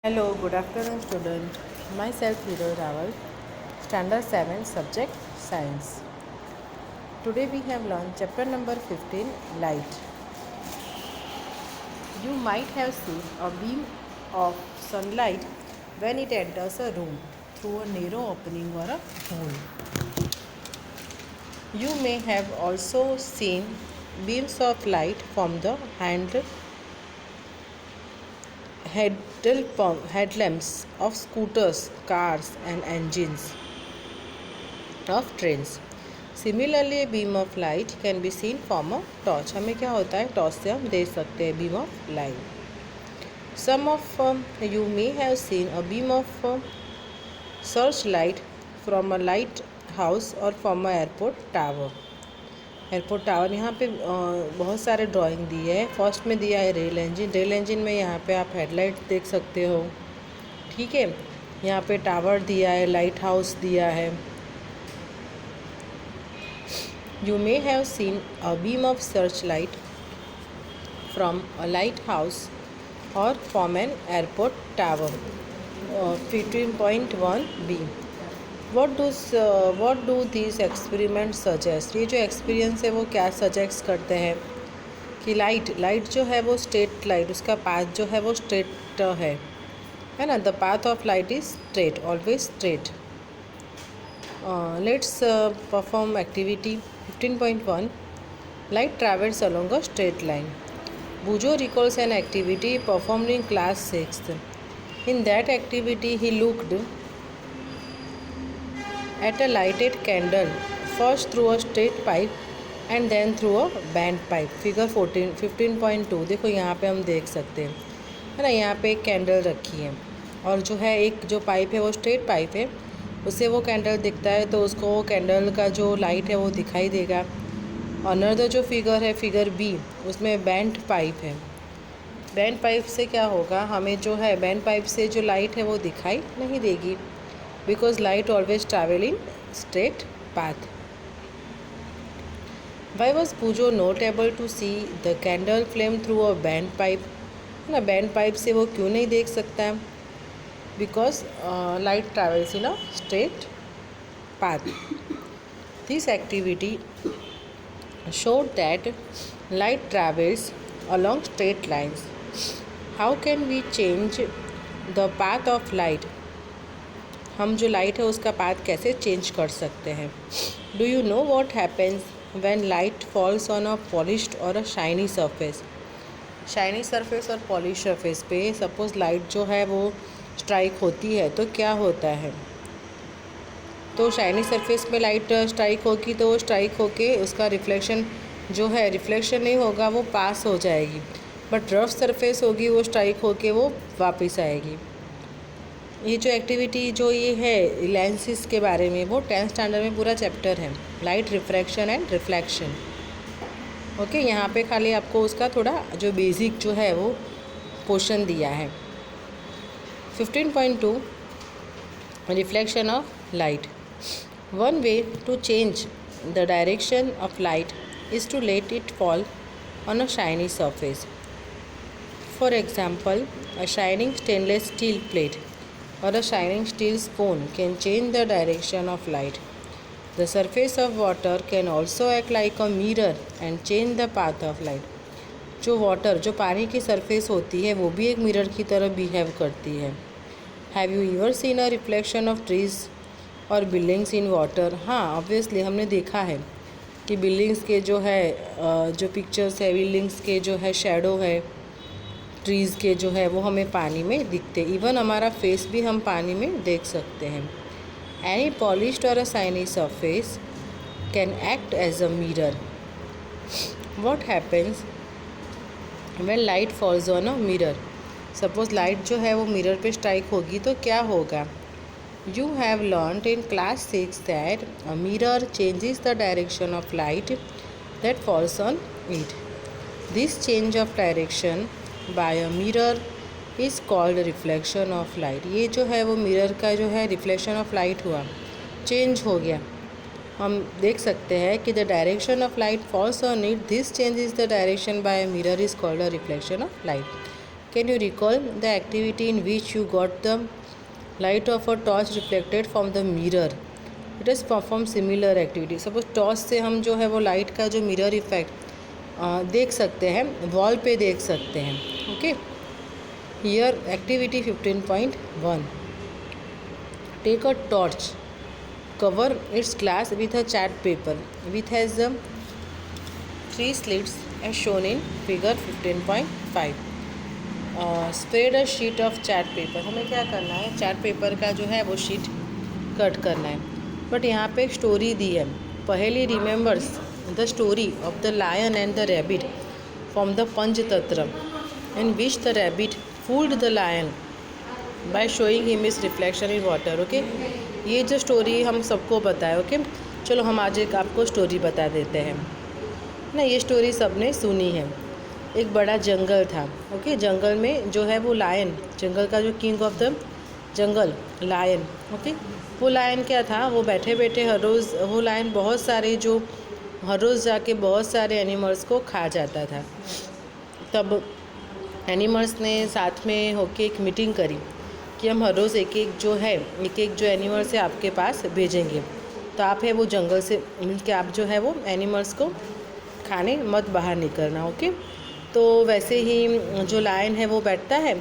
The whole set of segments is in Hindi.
Hello, good afternoon, student. Myself, Hero Rawal, Standard 7, Subject Science. Today we have learned chapter number 15, Light. You might have seen a beam of sunlight when it enters a room through a narrow opening or a hole. You may have also seen beams of light from the headlamps of scooters, cars, and engines of trains. Similarly, a beam of light can be seen from a torch. हमें क्या होता है, टॉर्च से हम देख सकते हैं beam of light. Some of you may have seen a beam of searchlight from a lighthouse or from a airport tower. Airport tower यहाँ पे बहुत सारे ड्राइंग दिए है. फर्स्ट में दिया है रेल इंजन. रेल इंजन में यहाँ पे आप हेडलाइट देख सकते हो. ठीक है, यहाँ पे टावर दिया है, लाइट हाउस दिया है. You may have seen a beam of search light from a light house or from an airport tower. 15.1b. what do these experiments suggest? ये जो एक्सपीरियंस है वो क्या सजेस्ट करते हैं कि लाइट जो है वो स्ट्रेट लाइट, उसका पाथ जो है वो स्ट्रेट है ना. The path of light is straight, always straight. Let's perform activity 15.1. Light travels along a straight line. Bujo recalls an activity performed in class 6th. In that activity, he looked at a lighted candle, first through a straight pipe and then through a bent pipe. Figure 15.2. देखो यहाँ पे हम देख सकते हैं, है ना. यहाँ पे एक कैंडल रखी है और जो है एक जो पाइप है वो स्ट्रेट पाइप है, उससे वो कैंडल दिखता है तो उसको वो कैंडल का जो लाइट है वो दिखाई देगा. अनदर जो फिगर है, फिगर बी, उसमें बेंट पाइप है. बेंट पाइप से क्या होगा, हमें जो है बेंट पाइप से जो लाइट है वो दिखाई नहीं देगी, because light always travel in straight path. Why was Pujo not able to see the candle flame through a bent pipe? ना bent pipe से वो क्यों नहीं देख सकता है? Because light travels in a straight path. This activity showed that light travels along straight lines. How can we change the path of light? हम जो लाइट है उसका पाथ कैसे चेंज कर सकते हैं. Do you know what happens when light falls on a polished और a shiny surface. Shiny surface और पॉलिश सरफेस पे सपोज लाइट जो है वो स्ट्राइक होती है तो क्या होता है. तो शाइनी सरफेस में लाइट स्ट्राइक होगी तो वो स्ट्राइक होके उसका रिफ्लेक्शन जो है, रिफ्लेक्शन नहीं होगा, वो पास हो जाएगी. बट रफ सरफेस होगी, वो स्ट्राइक होके वो वापस आएगी. ये जो एक्टिविटी जो ये है लेंसेज के बारे में, वो 10th स्टैंडर्ड में पूरा चैप्टर है, light refraction and reflection. Okay, यहाँ पे खाली आपको उसका थोड़ा जो बेसिक जो है वो पोर्शन दिया है. 15.2 reflection of light. One way to change the direction of light is to let it fall on a shiny surface. For example, a shining stainless steel plate or a shining steel spoon can change the direction of light. The surface of water can also act like a mirror and change the path of light. जो वाटर, जो पानी की सरफेस होती है, वो भी एक मिरर की तरह बिहेव करती है. Have you ever seen a reflection of trees और बिल्डिंग्स इन वाटर. हाँ, ऑब्वियसली हमने देखा है कि बिल्डिंग्स के जो है जो पिक्चर्स है, बिल्डिंग्स के जो है शेडो है, ट्रीज़ के जो है वो हमें पानी में दिखते. इवन हमारा फेस भी हम पानी में देख सकते हैं. एनी पॉलिश्ड और a shiny surface can act as a mirror. What happens when light falls on a mirror. Suppose light जो है वो मिरर पे स्ट्राइक होगी तो क्या होगा. You have learned in class 6 that a mirror changes the direction of light that falls on it. This change of direction by a mirror is called reflection of light. ये जो है वो मिरर का जो है रिफ्लेक्शन ऑफ लाइट हुआ, चेंज हो गया. हम देख सकते हैं कि the direction of light falls on it, this change is the direction by a mirror is called a reflection of light. Can you recall the activity in which you got the light of a torch reflected from the mirror? It has performed similar activity. Suppose torch से हम जो है वो लाइट का जो मिरर इफेक्ट देख सकते हैं, वॉल पे देख सकते हैं. Okay, here activity 15.1. Take a torch, cover its glass with a chart paper which has 3 slits as shown in figure 15.5. Spread a sheet of chart paper. हमें क्या करना है, चार्ट पेपर का जो है वो शीट कट करना है. बट यहाँ पे एक स्टोरी दी है. Paheli remembers the story of the lion and the rabbit from the Panchatantra in which the rabbit fooled the lion by showing him is reflection in water. Okay, ये जो स्टोरी हम सबको पता है. ओके, चलो हम आज एक आपको स्टोरी बता देते हैं ना. ये स्टोरी सबने सुनी है. एक बड़ा जंगल था. ओके, जंगल में जो है वो लायन, जंगल का जो king of the jungle lion. Okay, वो लायन क्या था, वो बैठे बैठे हर रोज़ वो लायन बहुत सारे जो हर रोज़ जाके बहुत सारे एनिमल्स को खा जाता था. तब एनिमल्स ने साथ में होके एक मीटिंग करी कि हम हर रोज़ एक एक जो एनिमल्स है आपके पास भेजेंगे. तो आप है वो जंगल से मिल के आप जो है वो एनिमल्स को खाने मत बाहर निकलना. ओके, तो वैसे ही जो लायन है वो बैठता है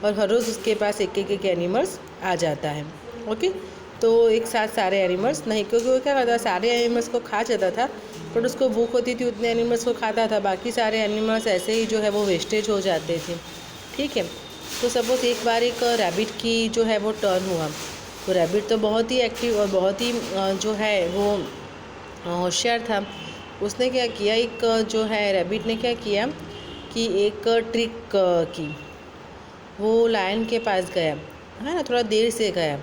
और हर रोज़ उसके पास एक एक एनिमल्स आ जाता है. ओके, तो एक साथ सारे एनिमल्स नहीं, क्योंकि वो क्या करता था, सारे एनिमल्स को खा जाता था. बट उसको भूख होती थी, उतने एनिमल्स को खाता था. बाकी सारे एनिमल्स ऐसे ही जो है वो वेस्टेज हो जाते थे. ठीक है, तो सपोज़ एक बार एक रैबिट की जो है वो टर्न हुआ. तो रैबिट तो बहुत ही एक्टिव और बहुत ही जो है वो होशियार था. उसने क्या किया, एक जो है रैबिट ने क्या किया कि एक ट्रिक की. वो लायन के पास गया है ना, थोड़ा देर से गया.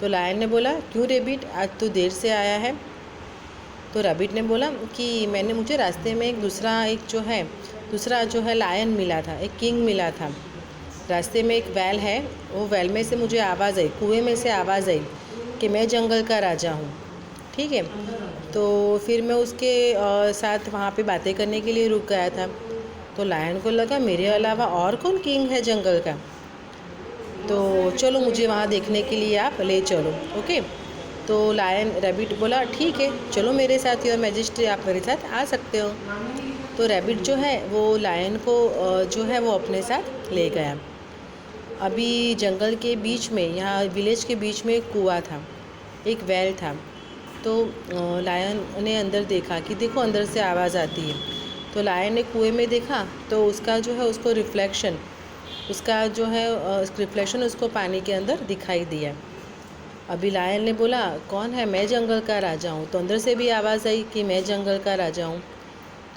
तो लायन ने बोला, क्यों रैबिट आज तू देर से आया है? तो रैबिट ने बोला कि मुझे रास्ते में एक दूसरा जो है लायन मिला था, एक किंग मिला था. रास्ते में एक वेल है, वो वेल में से मुझे आवाज़ आई, कुएं में से आवाज़ आई कि मैं जंगल का राजा हूँ. ठीक है, तो फिर मैं उसके साथ वहाँ पे बातें करने के लिए रुक गया था. तो लायन को लगा मेरे अलावा और कौन किंग है जंगल का, तो चलो मुझे वहाँ देखने के लिए आप ले चलो. ओके, तो लायन रैबिट बोला ठीक है, चलो मेरे साथ, योर मैजेस्टी आप मेरे साथ आ सकते हो. तो रैबिट जो है वो लायन को जो है वो अपने साथ ले गया. अभी जंगल के बीच में, यहाँ विलेज के बीच में एक कुआं था, एक वेल था. तो लायन ने अंदर देखा कि देखो अंदर से आवाज़ आती है. तो लायन ने कुएं में देखा तो उसका जो है उसको रिफ्लेक्शन उसको पानी के अंदर दिखाई दिया. अभी लायन ने बोला कौन है, मैं जंगल का राजा हूँ. तो अंदर से भी आवाज़ आई कि मैं जंगल का राजा हूँ.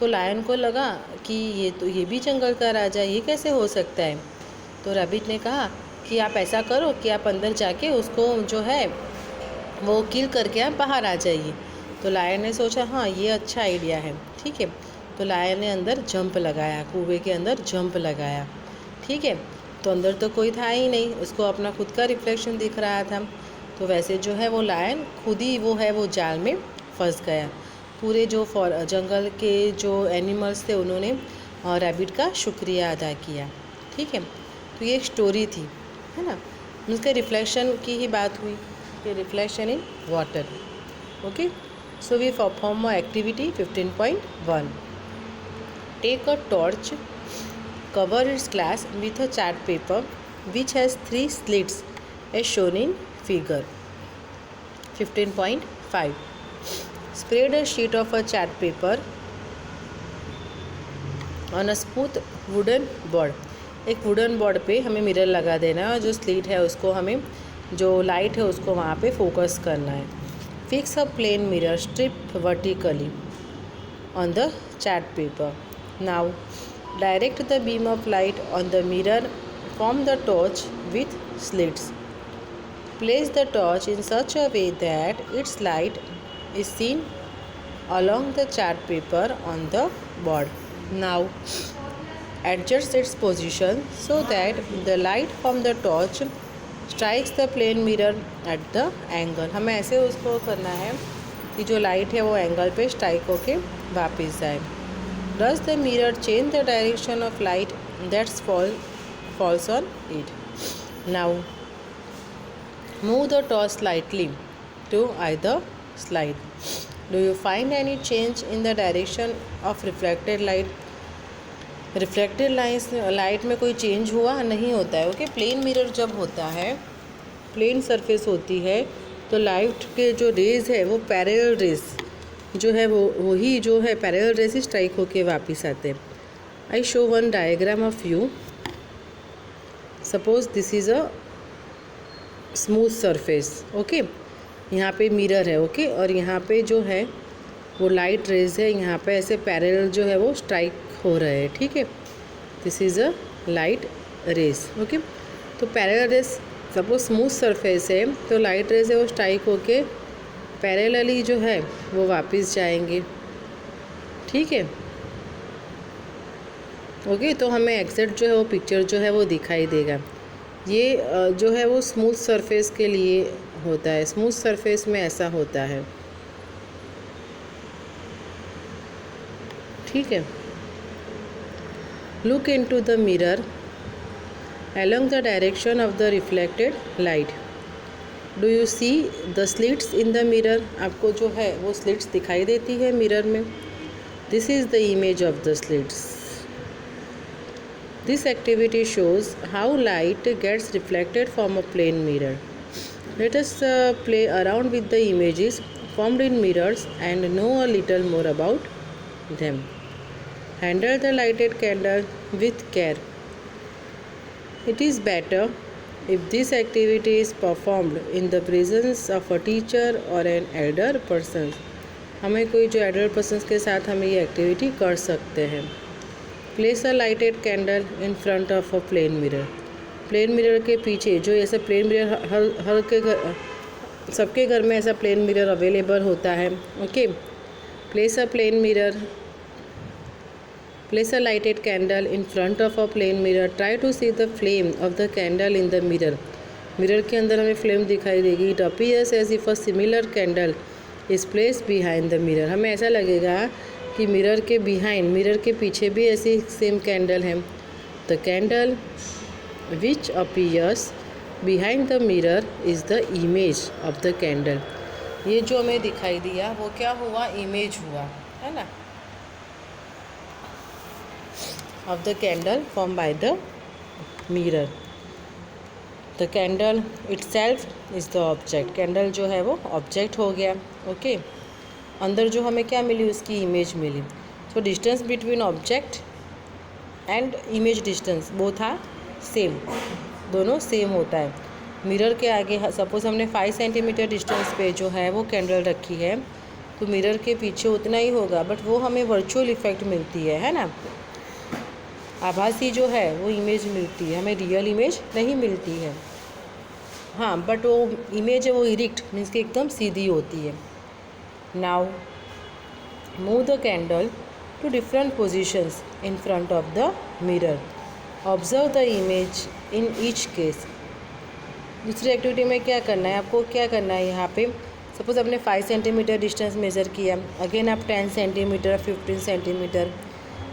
तो लायन को लगा कि ये भी जंगल का राजा, ये कैसे हो सकता है. तो रैबिट ने कहा कि आप ऐसा करो कि आप अंदर जाके उसको जो है वो किल करके आप बाहर आ जाइए. तो लायन ने सोचा हाँ ये अच्छा आइडिया है. ठीक है, तो लायन ने अंदर जंप लगाया, कुएं के अंदर जंप लगाया. ठीक है, तो अंदर तो कोई था ही नहीं, उसको अपना खुद का रिफ्लेक्शन दिख रहा था. तो वैसे जो है वो लायन खुद ही वो जाल में फंस गया. पूरे जो जंगल के जो एनिमल्स थे उन्होंने रैबिट का शुक्रिया अदा किया. ठीक है, तो ये एक स्टोरी थी, है ना. उसके रिफ्लेक्शन की ही बात हुई कि reflection in water. Okay, so we perform activity 15.1. Take a torch, cover its glass with a chart paper which has 3 slits as shown in figure 15.5. Spread a sheet of a chart paper on a smooth wooden board. एक वुडन बोर्ड पे हमें मिरर लगा देना है और जो स्लीट है उसको हमें, जो लाइट है उसको वहाँ पे फोकस करना है. Fix a plane mirror strip vertically on the chart paper. Now direct the beam of light on the mirror from the torch with slits. Place the torch in such a way that its light is seen along the chart paper on the board. Now adjust its position so that the light from the torch strikes the plane mirror at the angle. हमें ऐसे उसको करना है कि जो लाइट है वो एंगल पे स्ट्राइक होके वापस जाए. Does the mirror change the direction of light that's fall falls on it. Now move the torch slightly to either side. Do you find any change in the direction of reflected light? Reflected light में कोई चेंज हुआ नहीं होता है. ओके, प्लेन मिरर जब होता है, प्लेन सरफेस होती है, तो लाइट के जो रेज है वो पैरेलल रेज जो है वो वही जो है पैरेलल रेज ही स्ट्राइक होके वापस आते हैं. I show one diagram of you. Suppose this is a smooth surface. Okay, यहाँ पे मिरर है. ओके, और यहाँ पे जो है वो लाइट रेज है, यहाँ पे ऐसे पैरेलल जो है वो स्ट्राइक हो रहे हैं. ठीक है, this is a light rays. Okay, तो parallel rays, suppose smooth surface है तो लाइट रेज है वो स्ट्राइक होके पैरेलली जो है वो वापस जाएंगे. ठीक है, ओके, तो हमें एग्जैक्ट जो है वो पिक्चर जो है वो दिखाई देगा. ये जो है वो स्मूथ सरफेस के लिए होता है. स्मूथ सरफेस में ऐसा होता है. ठीक है, look into the mirror along the direction of the reflected light. Do you see the slits in the mirror? आपको जो है वो slits दिखाई देती है मिरर में. This is the image of the slits. This activity shows how light gets reflected from a plane mirror. Let us play around with the images formed in mirrors and know a little more about them. Handle the lighted candle with care. It is better if this activity is performed in the presence of a teacher or an elder person. हमें कोई जो elder persons के साथ हमें ये एक्टिविटी कर सकते हैं. Place a lighted candle in front of a plain mirror. Plane mirror के पीछे जो ऐसा प्लेन मिरर हर के घर, सबके घर में ऐसा प्लेन मिरर अवेलेबल होता है. Okay, place a plane mirror. Place a lighted candle in front of a plain mirror. Try to see the flame of the candle in the mirror. Mirror के अंदर हमें फ्लेम दिखाई देगी. It appears as if a similar candle is placed behind the mirror. हमें ऐसा लगेगा कि मिरर के बिहाइंड, मिरर के पीछे भी ऐसी सेम कैंडल है. The candle which appears behind the mirror is the image of the candle. ये जो हमें दिखाई दिया वो क्या हुआ? इमेज हुआ, है ना, of the candle formed by the mirror. The candle itself is the object. Candle जो है वो ऑब्जेक्ट हो गया. ओके, अंदर जो हमें क्या मिली? उसकी इमेज मिली. So distance between object and image distance both are same, दोनों सेम होता है. मिरर के आगे सपोज हमने 5 सेंटीमीटर डिस्टेंस पे जो है वो कैंडल रखी है, तो मिरर के पीछे उतना ही होगा, बट वो हमें वर्चुअल इफेक्ट मिलती है ना, आभासी जो है वो इमेज मिलती है, हमें रियल इमेज नहीं मिलती है. हाँ, बट वो इमेज है वो इरिक्ट मीन्स कि एकदम सीधी होती है. Now move the candle to different positions in front of the mirror. Observe the image in each case. दूसरी एक्टिविटी में क्या करना है आपको? क्या करना है यहाँ पे? सपोज आपने 5 सेंटीमीटर डिस्टेंस मेज़र किया, अगेन आप 10 सेंटीमीटर, 15 सेंटीमीटर,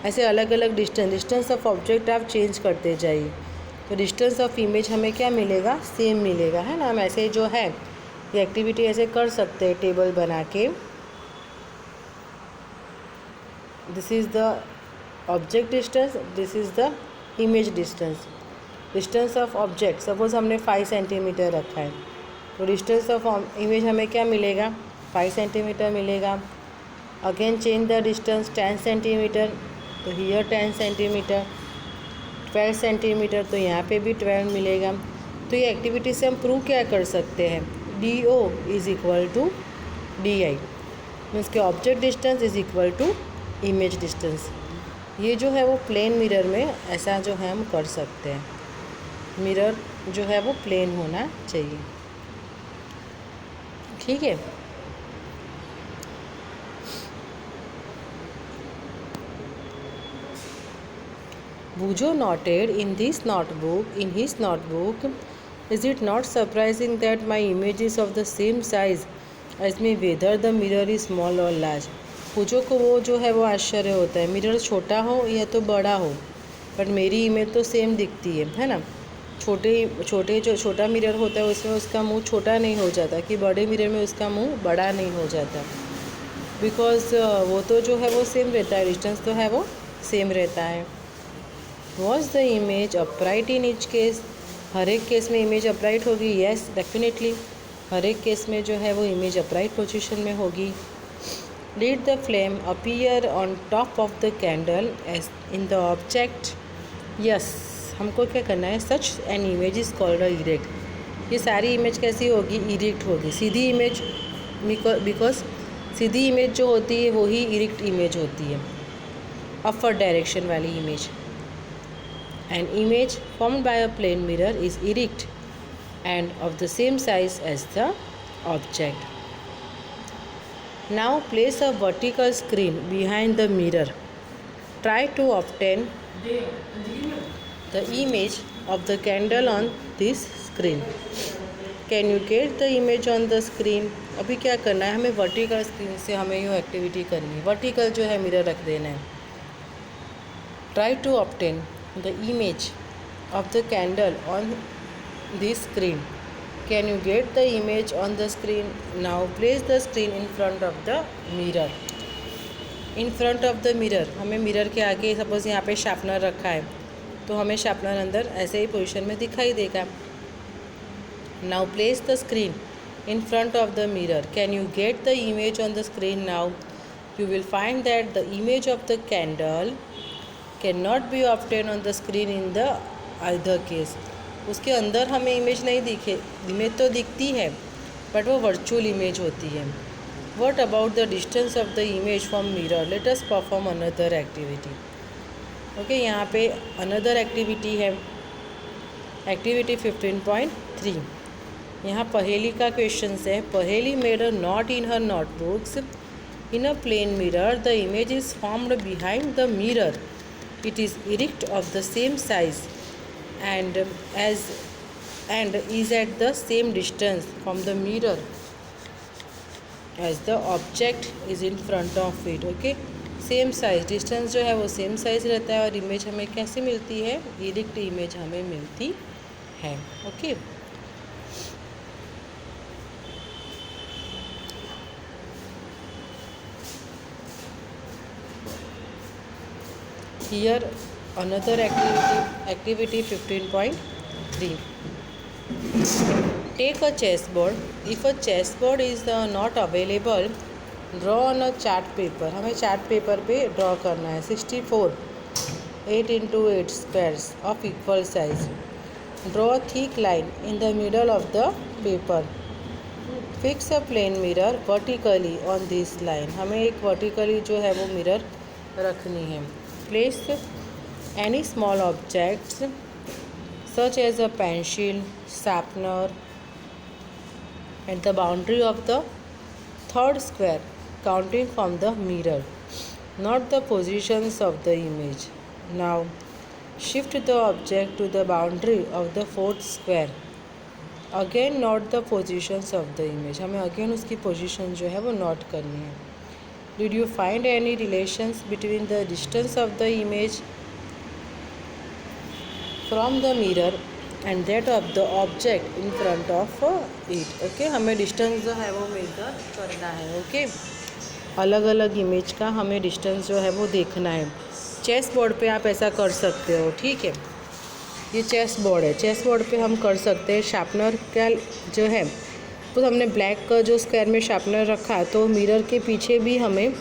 ऐसे अलग अलग डिस्टेंस ऑफ ऑब्जेक्ट आप चेंज करते जाइए. तो डिस्टेंस ऑफ इमेज हमें क्या मिलेगा? सेम मिलेगा, है ना. हम ऐसे जो है ये एक्टिविटी ऐसे कर सकते हैं टेबल बना के. This is the object distance, this is the image distance. Distance of object suppose हमने 5 सेंटीमीटर रखा है, तो डिस्टेंस ऑफ इमेज हमें क्या मिलेगा? 5 सेंटीमीटर मिलेगा. Again change the distance 10 centimetre, तो हियर 10 सेंटीमीटर. 12 सेंटीमीटर, तो यहाँ पे भी 12 मिलेगा. तो ये एक्टिविटी से हम प्रूव क्या कर सकते हैं? DO is equal to DI means के object distance is equal to image distance. ये जो है वो प्लेन मिरर में ऐसा जो है हम कर सकते हैं. मिरर जो है वो प्लेन होना चाहिए. ठीक है. Bujo noted in his notebook, is it not surprising that my image is of the same size as me whether the mirror is small or large? बुजो को वो जो है वो आश्चर्य होता है, मिरर छोटा हो या तो बड़ा हो, बट मेरी इमेज तो सेम दिखती है ना। जो छोटा मिरर होता है उसमें उसका मुंह छोटा नहीं हो जाता, कि बड़े मिरर में उसका मुंह बड़ा नहीं हो जाता, बिकॉज वो तो जो है वो सेम रहता है, डिस्टेंस तो है वो सेम रहता है। Was the image upright in each case? हर एक केस में इमेज अपराइट होगी? येस डेफिनेटली, हर एक केस में जो है वो इमेज अपराइट पोजीशन में होगी। Did the flame appear on top of the candle as in the object? Yes, हमको क्या करना है, such an image is called a erect. ये सारी इमेज कैसी होगी, इरेक्ट होगी। सीधी इमेज, बिकॉज सीधी इमेज जो होती है वो ही इरेक्ट इमेज होती है, अपवर्ड डायरेक्शन वाली इमेज। An image formed by a plane mirror is erect and of the same size as the object. Now place a vertical screen behind the mirror. Try to obtain the image of the candle on this screen. Can you get the image on the screen? अभी क्या करना है, हमें वर्टिकल स्क्रीन से हमें यूँ एक्टिविटी करनी है। वर्टिकल जो है मिरर रख देना है। Try to obtain the image of the candle on this screen. Can you get the image on the screen? Now place the screen in front of the mirror. In front of the mirror, हमें मिरर के आगे सपोज यहाँ पे शार्पनर रखा है तो हमें शार्पनर अंदर ऐसे ही पोजीशन में दिखाई देगा। Now place the screen in front of the mirror. Can you get the image on the screen now? You will find that the image of the candle cannot be obtained on the screen in the either case. उसके अंदर हमें इमेज नहीं दिखे, इमेज तो दिखती है बट वो वर्चुअल इमेज होती है। What about the distance of the image from mirror? Let us perform another activity. Okay, यहाँ पे another activity है, एक्टिविटी 15.3। यहाँ पहेली का क्वेश्चन है। Paheli made a note in her notebooks in a plane mirror, the image is formed behind the mirror. It is erect of the same size and is at the same distance from the mirror as the object is in front of it. Okay, same size, distance जो है वो सेम साइज रहता है और इमेज हमें कैसे मिलती है, इरेक्ट इमेज हमें मिलती है। Okay, here another activity 15.3. Take a chessboard. If a chessboard is not available, draw on a chart paper. हमें चार्ट पेपर पे ड्रॉ करना है 64 8 into 8 squares of equal size. Draw a thick line in the middle of the paper. Fix a plane mirror vertically on this line. हमें एक vertically जो है वो मिरर रखनी है। Place any small objects such as a pencil, sharpener at the boundary of the third square, counting from the mirror. Note the positions of the image. Now shift the object to the boundary of the fourth square. Again note the positions of the image. हमें again उसकी position जो है वो note करनी है। Did you find any relations between the distance of the image from the mirror and that of the object in front of it? Okay, हमें डिस्टेंस जो है वो मेजर करना है। ओके, अलग अलग इमेज का हमें डिस्टेंस जो है वो देखना है। चेस बोर्ड पे आप ऐसा कर सकते हो। ठीक है, ये चेस बोर्ड है, चेस बोर्ड पे हम कर सकते हैं। शार्पनर का जो है तो हमने ब्लैक का जो स्क्वायर में शार्पनर रखा तो मिरर के पीछे भी हमें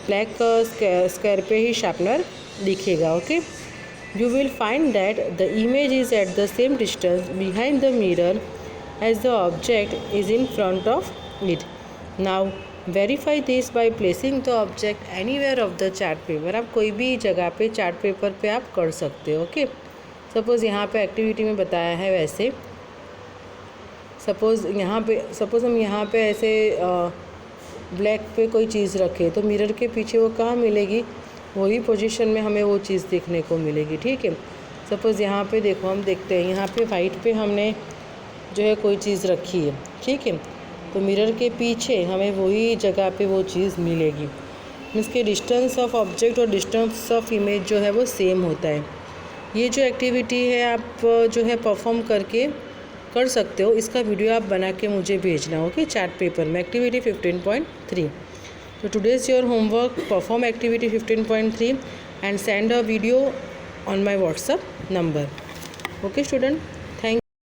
ब्लैक स्क्वायर पे ही शार्पनर दिखेगा। Okay, you will find that the image is at the same distance behind the mirror as the object is in front of it. Now verify this by placing the object anywhere of the chart paper. आप कोई भी जगह पे चार्ट पेपर पे आप कर सकते हो। ओके, सपोज़ यहाँ पे एक्टिविटी में बताया है वैसे, सपोज़ हम यहाँ पे ऐसे ब्लैक पे कोई चीज़ रखें तो मिरर के पीछे वो कहाँ मिलेगी, वही पोजीशन में हमें वो चीज़ देखने को मिलेगी। ठीक है, सपोज़ यहाँ पे देखो, हम देखते हैं यहाँ पे वाइट पे हमने जो है कोई चीज़ रखी है। ठीक है, तो मिरर के पीछे हमें वही जगह पे वो चीज़ मिलेगी। मीन्स के डिस्टेंस ऑफ ऑब्जेक्ट और डिस्टेंस ऑफ इमेज जो है वो सेम होता है। ये जो एक्टिविटी है आप जो है परफॉर्म करके कर सकते हो, इसका वीडियो आप बना के मुझे भेजना, ओके, चार्ट पेपर में। एक्टिविटी 15.3। तो today's your homework, perform activity 15.3 and send a video on my WhatsApp number. Okay student.